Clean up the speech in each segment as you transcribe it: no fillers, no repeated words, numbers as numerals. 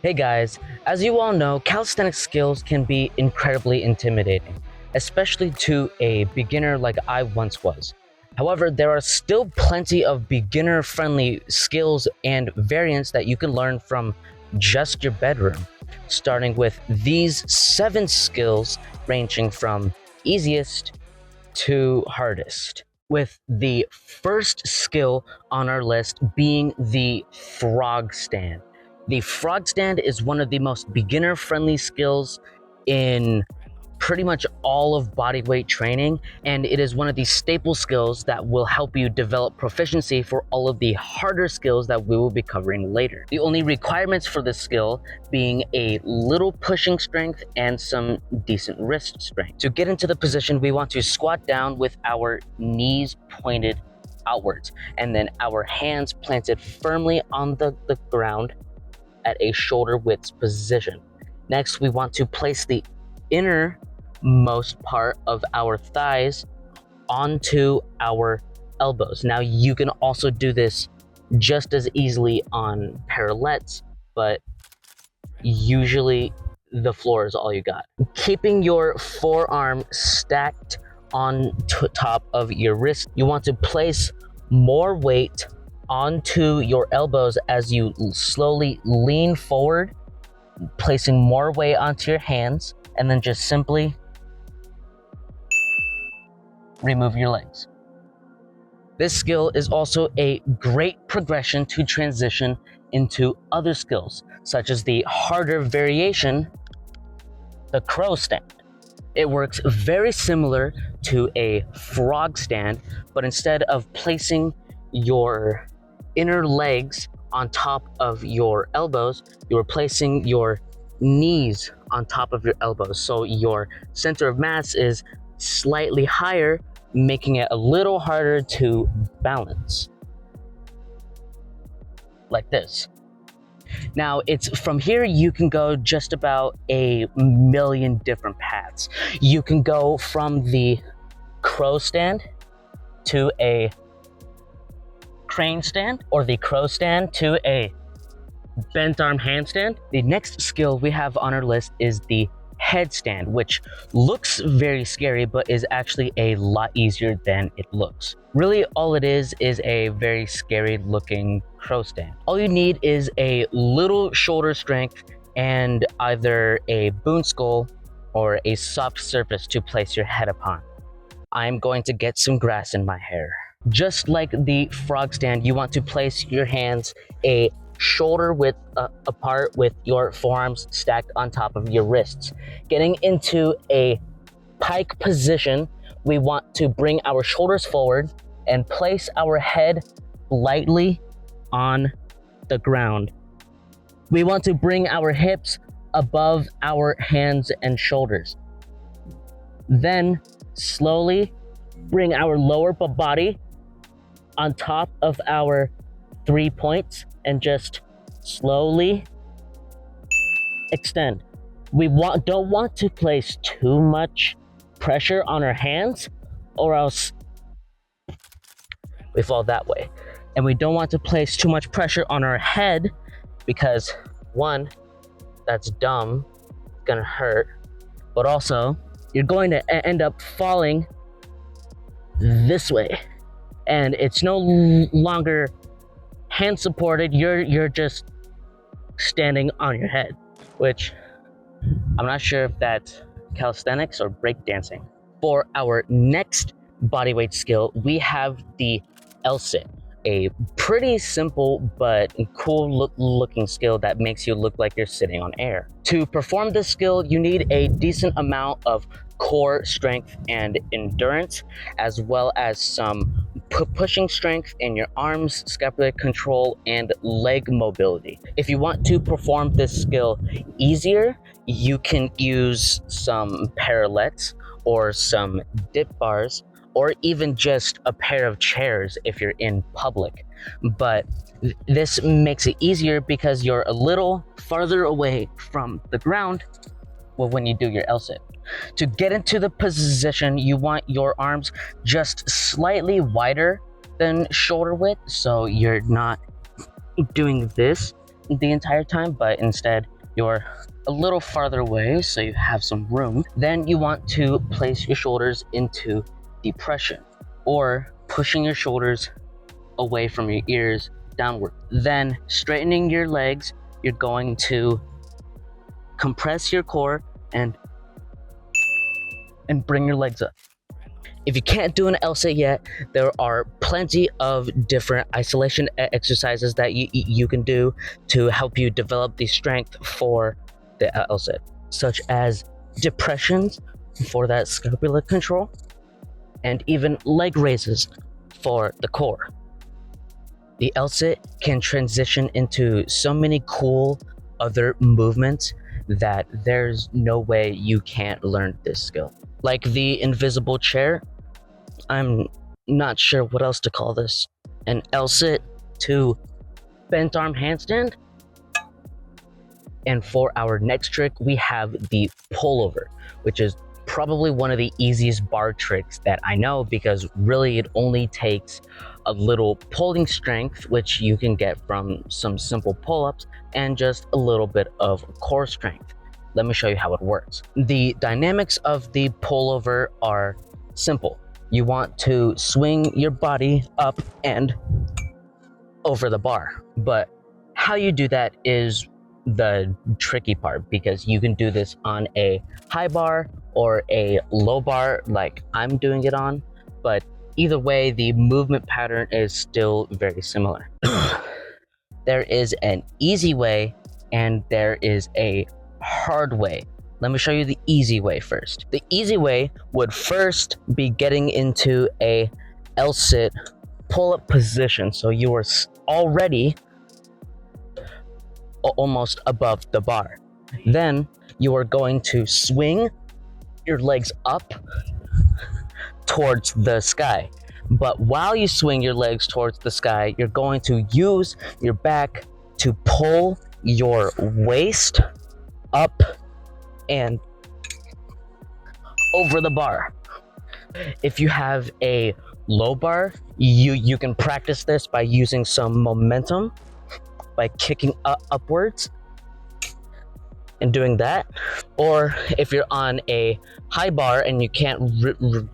Hey guys, as you all know, calisthenics skills can be incredibly intimidating, especially to a beginner like I once was. However, there are still plenty of beginner-friendly skills and variants that you can learn from just your bedroom, starting with these 7 skills ranging from easiest to hardest. With the first skill on our list being the frog stand. The frog stand is one of the most beginner-friendly skills in pretty much all of bodyweight training, and it is one of the staple skills that will help you develop proficiency for all of the harder skills that we will be covering later. The only requirements for this skill being a little pushing strength and some decent wrist strength. To get into the position, we want to squat down with our knees pointed outwards, and then our hands planted firmly on the ground at a shoulder width position. Next, we want to place the innermost part of our thighs onto our elbows. Now, you can also do this just as easily on parallettes, but usually the floor is all you got. Keeping your forearm stacked on top of your wrist, you want to place more weight onto your elbows as you slowly lean forward, placing more weight onto your hands, and then just simply remove your legs. This skill is also a great progression to transition into other skills, such as the harder variation, the crow stand. It works very similar to a frog stand, but instead of placing your inner legs on top of your elbows, you're placing your knees on top of your elbows. So your center of mass is slightly higher, making it a little harder to balance. Like this. Now, it's from here you can go just about a million different paths. You can go from the crow stand to a crane stand, or the crow stand to a bent arm handstand. The next skill we have on our list is the headstand, which looks very scary but is actually a lot easier than it looks. Really, all it is a very scary looking crow stand. All you need is a little shoulder strength and either a boon skull or a soft surface to place your head upon. I'm going to get some grass in my hair. Just like the frog stand, you want to place your hands a shoulder width apart with your forearms stacked on top of your wrists. Getting into a pike position, we want to bring our shoulders forward and place our head lightly on the ground. We want to bring our hips above our hands and shoulders. Then slowly bring our lower body on top of our 3 points and just slowly extend. We don't want to place too much pressure on our hands, or else we fall that way. And we don't want to place too much pressure on our head because, one, that's dumb, it's gonna hurt, but also you're going to end up falling this way. And it's no longer hand supported, you're just standing on your head, which I'm not sure if that's calisthenics or breakdancing. For our next bodyweight skill, we have the L-sit, a pretty simple but cool looking skill that makes you look like you're sitting on air. To perform this skill, you need a decent amount of core strength and endurance, as well as some pushing strength in your arms, scapular control, and leg mobility. If you want to perform this skill easier, you can use some parallettes or some dip bars, or even just a pair of chairs if you're in public. But this makes it easier because you're a little farther away from the ground when you do your L-sit. To get into the position, you want your arms just slightly wider than shoulder width, so you're not doing this the entire time, but instead you're a little farther away so you have some room. Then you want to place your shoulders into depression, or pushing your shoulders away from your ears downward. Then straightening your legs, you're going to compress your core and bring your legs up. If you can't do an L-sit yet, there are plenty of different isolation exercises that you can do to help you develop the strength for the L-sit, such as depressions for that scapular control, and even leg raises for the core. The L-sit can transition into so many cool other movements that there's no way you can't learn this skill. Like the invisible chair, I'm not sure what else to call this. An L-sit to bent arm handstand. And for our next trick, we have the pullover, which is probably one of the easiest bar tricks that I know, because really it only takes a little pulling strength, which you can get from some simple pull-ups, and just a little bit of core strength. Let me show you how it works. The dynamics of the pullover are simple. You want to swing your body up and over the bar, but how you do that is the tricky part, because you can do this on a high bar or a low bar like I'm doing it on, but either way the movement pattern is still very similar. There is an easy way and there is a hard way. Let me show you the easy way first. The easy way would first be getting into a L-sit pull-up position, so you are already almost above the bar. Then you are going to swing your legs up towards the sky. But while you swing your legs towards the sky, you're going to use your back to pull your waist up and over the bar. If you have a low bar, you can practice this by using some momentum, by kicking upwards and doing that. Or if you're on a high bar and you can't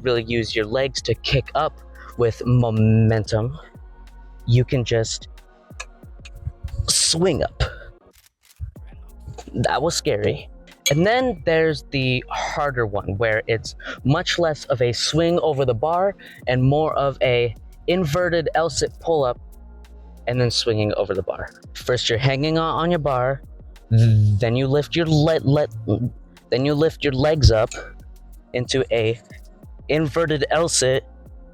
really use your legs to kick up with momentum, you can just swing up. That was scary. And then there's the harder one, where it's much less of a swing over the bar and more of a inverted L-sit pull-up and then swinging over the bar. First you're hanging on your bar, then you lift your then you lift your legs up into a inverted L-sit.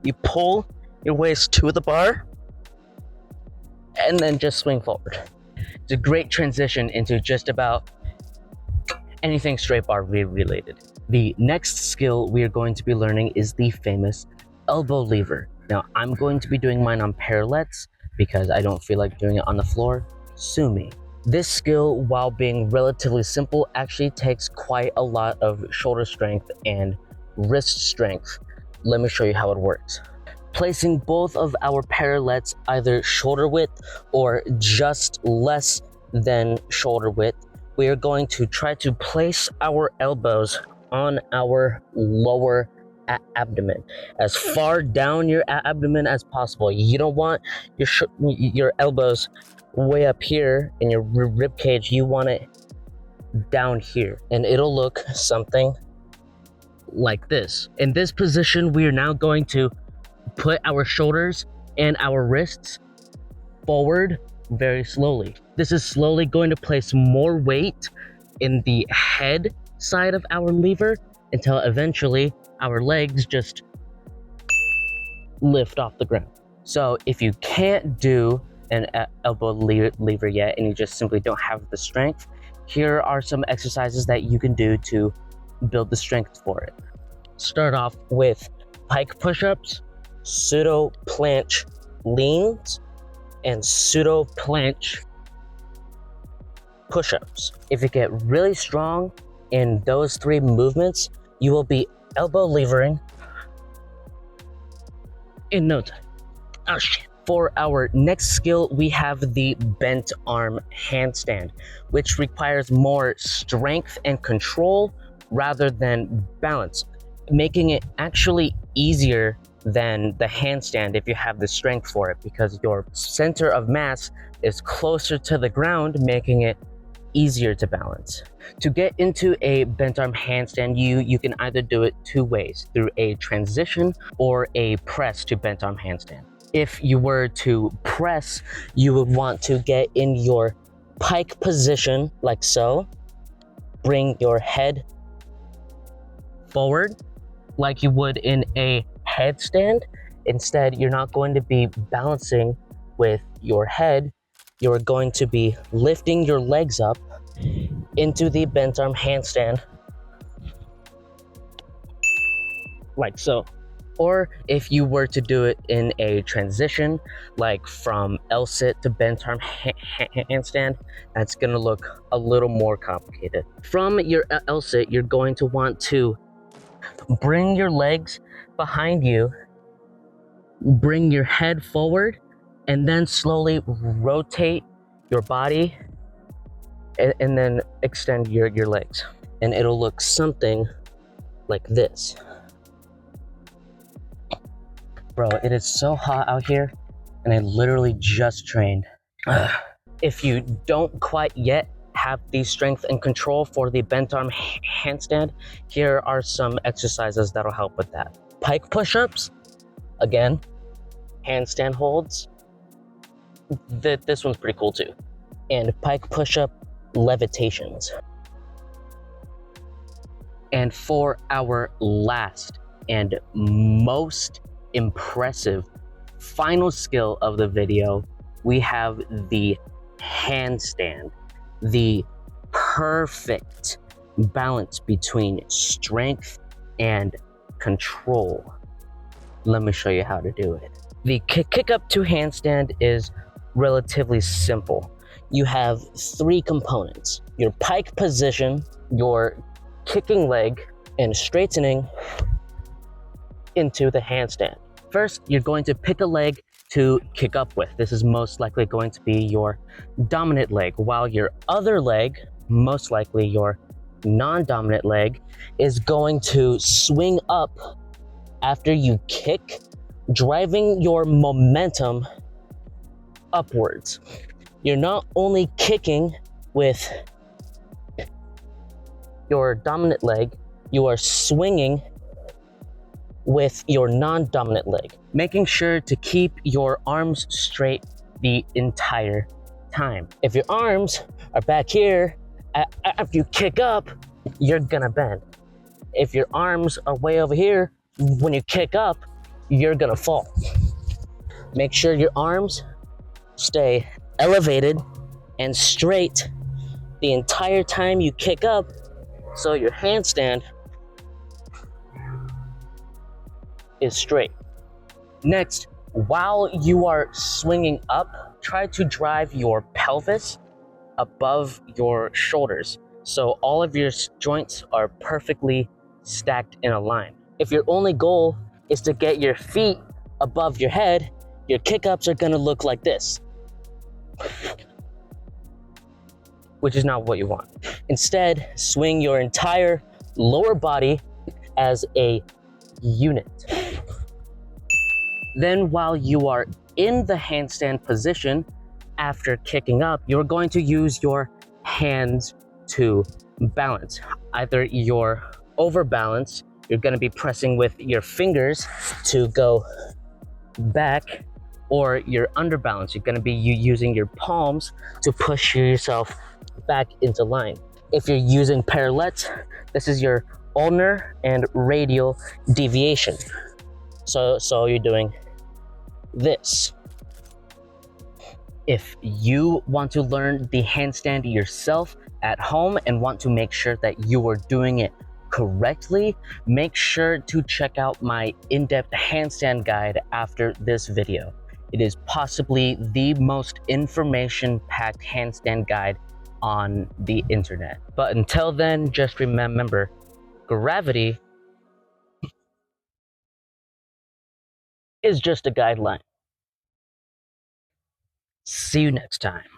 You pull your waist to the bar and then just swing forward. It's a great transition into just about anything straight bar related. The next skill we are going to be learning is the famous elbow lever. Now I'm going to be doing mine on parallettes because I don't feel like doing it on the floor. Sue me. This skill, while being relatively simple, actually takes quite a lot of shoulder strength and wrist strength. Let me show you how it works. Placing both of our parallettes either shoulder width or just less than shoulder width, we are going to try to place our elbows on our lower abdomen, as far down your abdomen as possible. You don't want your elbows way up here in your rib cage. You want it down here, and it'll look something like this. In this position, we are now going to put our shoulders and our wrists forward very slowly. This is slowly going to place more weight in the head side of our lever until eventually our legs just lift off the ground. So if you can't do an elbow lever yet and you just simply don't have the strength, here are some exercises that you can do to build the strength for it. Start off with pike push-ups, pseudo planche leans, and pseudo planche push-ups. If you get really strong in those three movements, you will be elbow levering in no time. Oh shit. For our next skill, we have the bent arm handstand, which requires more strength and control rather than balance, making it actually easier than the handstand if you have the strength for it, because your center of mass is closer to the ground, making it easier to balance. To get into a bent arm handstand, you can either do it two ways, through a transition or a press to bent arm handstand. If you were to press, you would want to get in your pike position like so. Bring your head forward like you would in a headstand. Instead, you're not going to be balancing with your head. You're going to be lifting your legs up into the bent arm handstand like so. Or if you were to do it in a transition, like from L-sit to bent arm handstand, that's gonna look a little more complicated. From your L-sit, you're going to want to bring your legs behind you, bring your head forward, and then slowly rotate your body and then extend your legs. And it'll look something like this. Bro, it is so hot out here, and I literally just trained. If you don't quite yet have the strength and control for the bent arm handstand, here are some exercises that'll help with that. Pike push-ups, again, handstand holds. This one's pretty cool too. And pike push-up levitations. And for our last and most impressive final skill of the video, we have the handstand, the perfect balance between strength and control. Let me show you how to do it. The kick up to handstand is relatively simple. You have three components: your pike position, your kicking leg, and straightening into the handstand. First, you're going to pick a leg to kick up with. This is most likely going to be your dominant leg, while your other leg, most likely your non-dominant leg, is going to swing up after you kick, driving your momentum upwards. You're not only kicking with your dominant leg, you are swinging with your non-dominant leg, making sure to keep your arms straight the entire time. If your arms are back here, after you kick up, you're gonna bend. If your arms are way over here, when you kick up, you're gonna fall. Make sure your arms stay elevated and straight the entire time you kick up, so your handstand is straight. Next, while you are swinging up, try to drive your pelvis above your shoulders, so all of your joints are perfectly stacked in a line. If your only goal is to get your feet above your head, your kick-ups are gonna look like this, which is not what you want. Instead, swing your entire lower body as a unit. Then, while you are in the handstand position, after kicking up, you're going to use your hands to balance. Either you're overbalance, you're going to be pressing with your fingers to go back, or you're underbalance, you're going to be using your palms to push yourself back into line. If you're using parallettes, this is your ulnar and radial deviation. So you're doing this. If you want to learn the handstand yourself at home and want to make sure that you are doing it correctly, make sure to check out my in-depth handstand guide after this video. It is possibly the most information-packed handstand guide on the internet. But until then, just remember, gravity is just a guideline. See you next time.